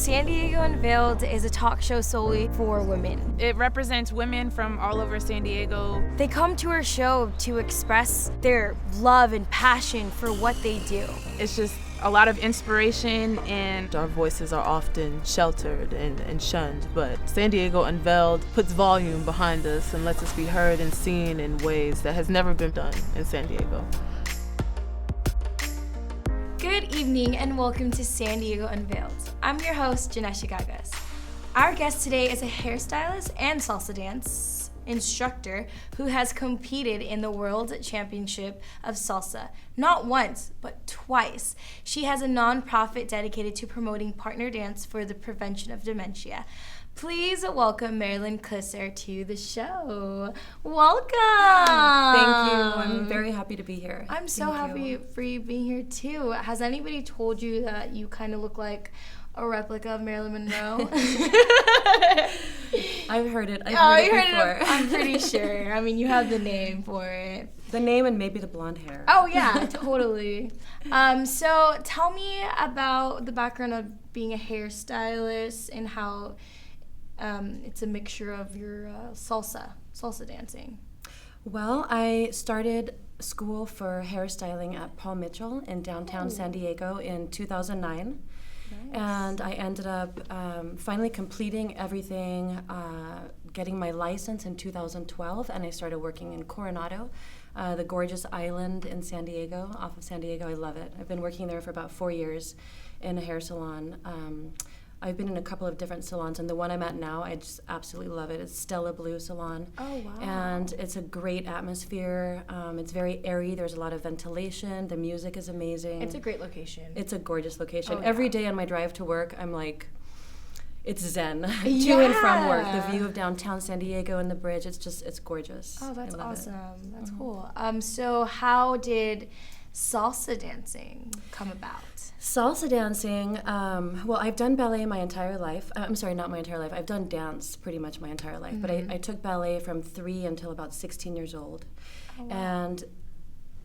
San Diego Unveiled is a talk show solely for women. It represents women from all over San Diego. They come to our show to express their love and passion for what they do. It's just a lot of inspiration, and our voices are often sheltered and shunned, but San Diego Unveiled puts volume behind us and lets us be heard and seen in ways that has never been done in San Diego. Good evening and welcome to San Diego Unveiled. I'm your host, Janesha Gagas. Our guest today is a hairstylist and salsa dance instructor who has competed in the World Championship of Salsa, not once, but twice. She has a nonprofit dedicated to promoting partner dance for the prevention of dementia. Please welcome Marilyns Klisser to the show. Welcome. Thank you. I'm very happy to be here. I'm so happy for you being here too. Has anybody told you that you kind of look like a replica of Marilyn Monroe? I've heard it. I've heard it before. I'm pretty sure. I mean, you have the name for it. The name and maybe the blonde hair. Oh yeah, totally. So tell me about the background of being a hairstylist and how it's a mixture of your salsa dancing. Well, I started school for hairstyling at Paul Mitchell in downtown San Diego in 2009. Nice. And I ended up finally completing everything, getting my license in 2012, and I started working in Coronado, the gorgeous island in San Diego, off of San Diego. I love it. I've been working there for about 4 years in a hair salon. I've been in a couple of different salons, and the one I'm at now, I just absolutely love it. It's Stella Blue Salon. Oh, wow. And it's a great atmosphere. It's very airy. There's a lot of ventilation. The music is amazing. It's a great location. It's a gorgeous location. Oh, yeah. Every day on my drive to work, I'm like, it's zen. Yeah. To and from work. The view of downtown San Diego and the bridge, it's gorgeous. Oh, that's awesome. That's Mm-hmm. cool. So how did salsa dancing come about? Salsa dancing, well, I've done ballet my entire life. I'm sorry, not my entire life. I've done dance pretty much my entire life. Mm-hmm. But I took ballet from 3 until about 16 years old. Oh, wow. And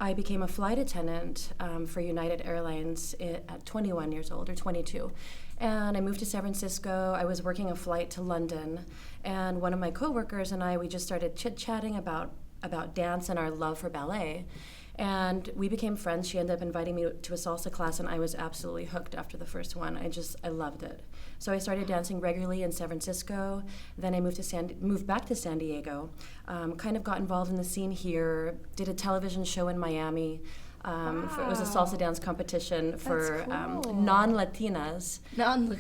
I became a flight attendant for United Airlines at 21 years old, or 22. And I moved to San Francisco. I was working a flight to London. And one of my coworkers and we just started chit-chatting about dance and our love for ballet. And we became friends. She ended up inviting me to a salsa class, and I was absolutely hooked after the first one. I loved it. So I started dancing regularly in San Francisco. Then I moved back to San Diego, kind of got involved in the scene here, did a television show in Miami. It was a salsa dance competition for cool. non-Latinas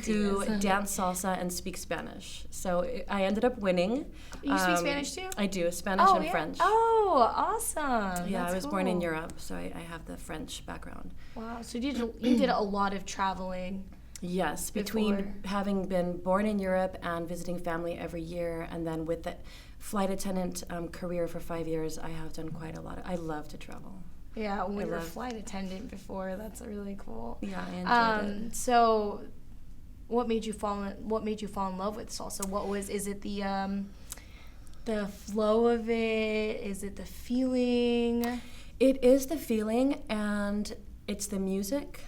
who dance salsa and speak Spanish. So I ended up winning. You speak Spanish too? I do, Spanish and French. Oh, awesome. Yeah, That's I was cool. born in Europe, so I have the French background. Wow, so you did a lot of traveling. Yes, before. between having been born in Europe and visiting family every year, and then with the flight attendant career for 5 years, I have done quite a lot. I love to travel. Yeah, we were a flight attendant before. That's really cool. Yeah, I enjoyed it. So, what made you fall in love with salsa? Is it the flow of it? Is it the feeling? It is the feeling, and it's the music.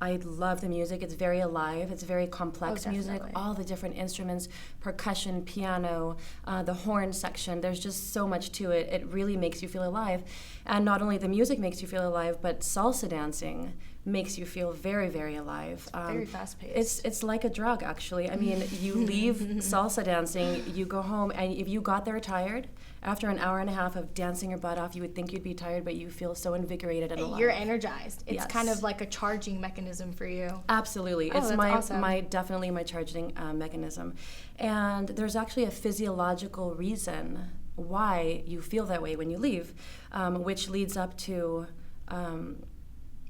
I love the music. It's very alive. It's very complex music. All the different instruments, percussion, piano, the horn section. There's just so much to it. It really makes you feel alive. And not only the music makes you feel alive, but salsa dancing makes you feel very, very alive. Very fast-paced. It's like a drug, actually. I mean, you leave salsa dancing, you go home, and if you got there tired, after an hour and a half of dancing your butt off, you would think you'd be tired, but you feel so invigorated and alive. You're energized. It's Yes. kind of like a charging mechanism for you. Absolutely. Oh, It's that's awesome. definitely my charging mechanism. And there's actually a physiological reason why you feel that way when you leave, which leads up to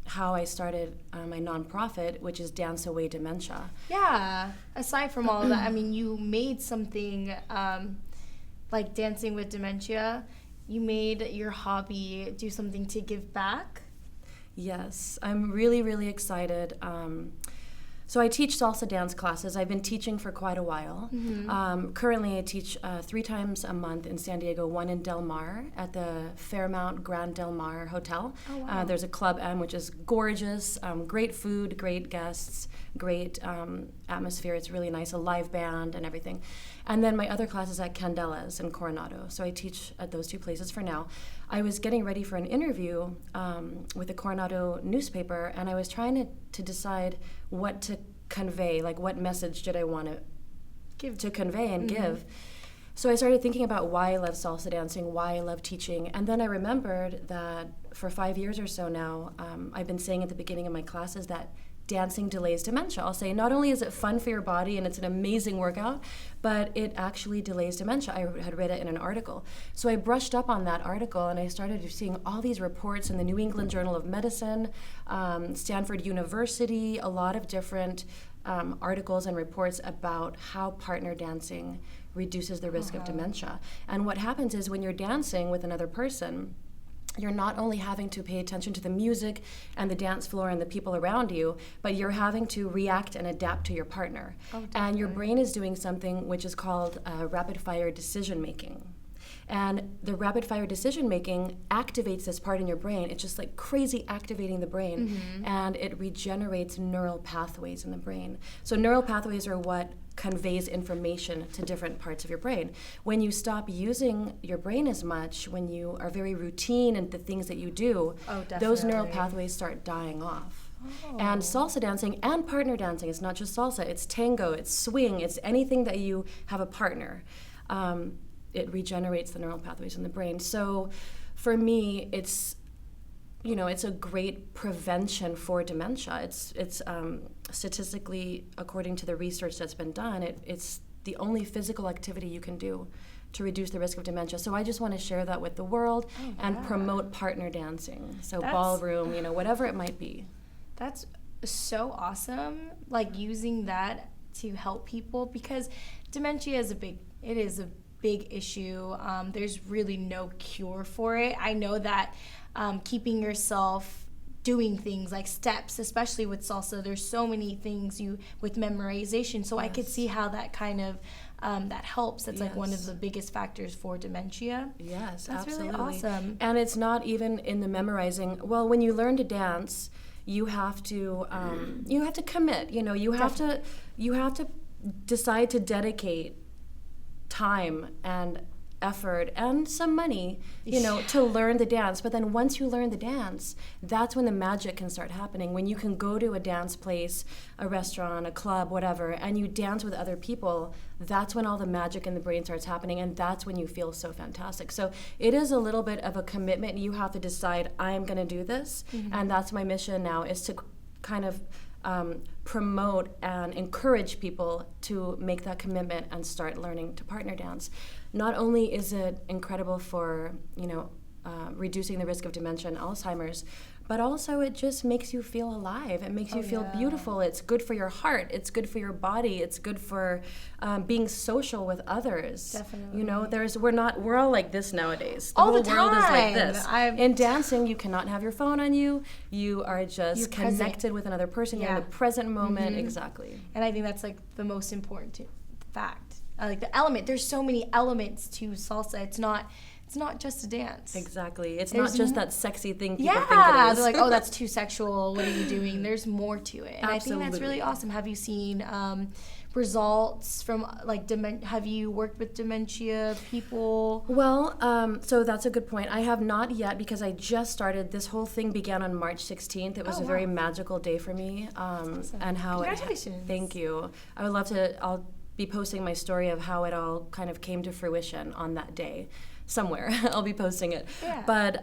how I started my nonprofit, which is Dance Away Dementia. Yeah. Aside from all of that, I mean, you made something like Dancing with Dementia. You made your hobby do something to give back. Yes, I'm really, really excited. So I teach salsa dance classes. I've been teaching for quite a while. Currently, I teach 3 times a month in San Diego, one in Del Mar at the Fairmount Grand Del Mar Hotel. Oh, wow. There's a Club M, which is gorgeous, great food, great guests, great atmosphere. It's really nice, a live band and everything. And then my other class is at Candela's in Coronado. So I teach at those 2 places for now. I was getting ready for an interview with the Coronado newspaper, and I was trying to decide what to convey, like what message did I want to convey and give. So I started thinking about why I love salsa dancing, why I love teaching, and then I remembered that for 5 years or so now, I've been saying at the beginning of my classes that dancing delays dementia. I'll say not only is it fun for your body and it's an amazing workout, but it actually delays dementia. I had read it in an article. So I brushed up on that article and I started seeing all these reports in the New England Journal of Medicine, Stanford University, a lot of different articles and reports about how partner dancing reduces the risk of dementia. And what happens is when you're dancing with another person, you're not only having to pay attention to the music and the dance floor and the people around you, but you're having to react and adapt to your partner. And your brain is doing something which is called rapid fire decision making. And the rapid fire decision making activates this part in your brain. It's just like crazy activating the brain, and it regenerates neural pathways in the brain. So neural pathways are what conveys information to different parts of your brain. When you stop using your brain as much, when you are very routine in the things that you do, those neural pathways start dying off. And salsa dancing and partner dancing, it's not just salsa, it's tango, it's swing, it's anything that you have a partner. It regenerates the neural pathways in the brain. So for me, it's a great prevention for dementia. It's statistically, according to the research that's been done, it's the only physical activity you can do to reduce the risk of dementia. So I just want to share that with the world and promote partner dancing. So ballroom, whatever it might be. That's so awesome, like using that to help people, because dementia is a big issue. There's really no cure for it. I know that keeping yourself doing things like steps, especially with salsa, there's so many things with memorization. So I could see how that kind of that helps. That's like one of the biggest factors for dementia. Yes, that's absolutely. really awesome. And it's not even in the memorizing. Well, when you learn to dance, you have to commit. You have to decide to dedicate time and effort and some money, to learn the dance. But then once you learn the dance, that's when the magic can start happening. When you can go to a dance place, a restaurant, a club, whatever, and you dance with other people, that's when all the magic in the brain starts happening, and that's when you feel so fantastic. So it is a little bit of a commitment. You have to decide, I am going to do this, and that's my mission now, is to kind of promote and encourage people to make that commitment and start learning to partner dance. Not only is it incredible for reducing the risk of dementia and Alzheimer's, but also it just makes you feel alive. It makes you feel beautiful. It's good for your heart. It's good for your body. It's good for being social with others. Definitely. We're all like this nowadays. All whole the world is like time. this. In dancing, you cannot have your phone on you. You are just connected with another person. You're in the present moment. Exactly. And I think that's like the most important fact. Like the element. There's so many elements to salsa. It's not just a dance. Exactly. It's not just that sexy thing people think it is. They're like, oh, that's too sexual. What are you doing? There's more to it. And Absolutely. I think that's really awesome. Have you seen results from have you worked with dementia people? Well, so that's a good point. I have not yet, because I just started. This whole thing began on March 16th. It was a very magical day for me. Awesome. And how Congratulations. Thank you. I would love to. I'll be posting my story of how it all kind of came to fruition on that day. Somewhere I'll be posting it. Yeah. But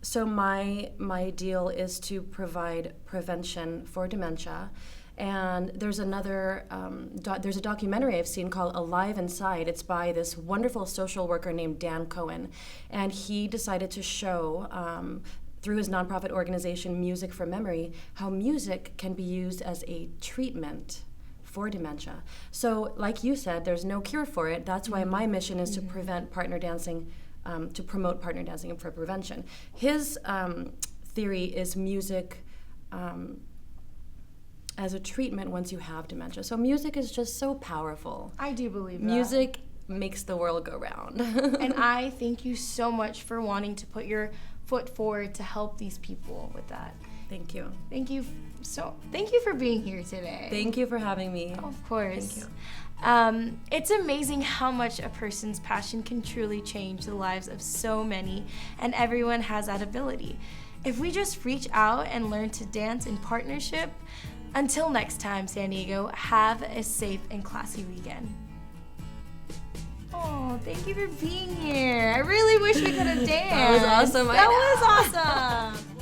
so my deal is to provide prevention for dementia. And there's there's a documentary I've seen called Alive Inside. It's by this wonderful social worker named Dan Cohen. And he decided to show, through his nonprofit organization Music for Memory, how music can be used as a treatment for dementia. So like you said, there's no cure for it. That's why my mission is to prevent partner dancing, to promote partner dancing and for prevention. His theory is music as a treatment once you have dementia. So music is just so powerful. I do believe that. Music makes the world go round. And I thank you so much for wanting to put your foot forward to help these people with that. Thank you. Thank you for being here today. Thank you for having me. Of course. Thank you. It's amazing how much a person's passion can truly change the lives of so many, and everyone has that ability. If we just reach out and learn to dance in partnership. Until next time, San Diego, have a safe and classy weekend. Oh, thank you for being here. I really wish we could have danced. That was awesome. That was awesome.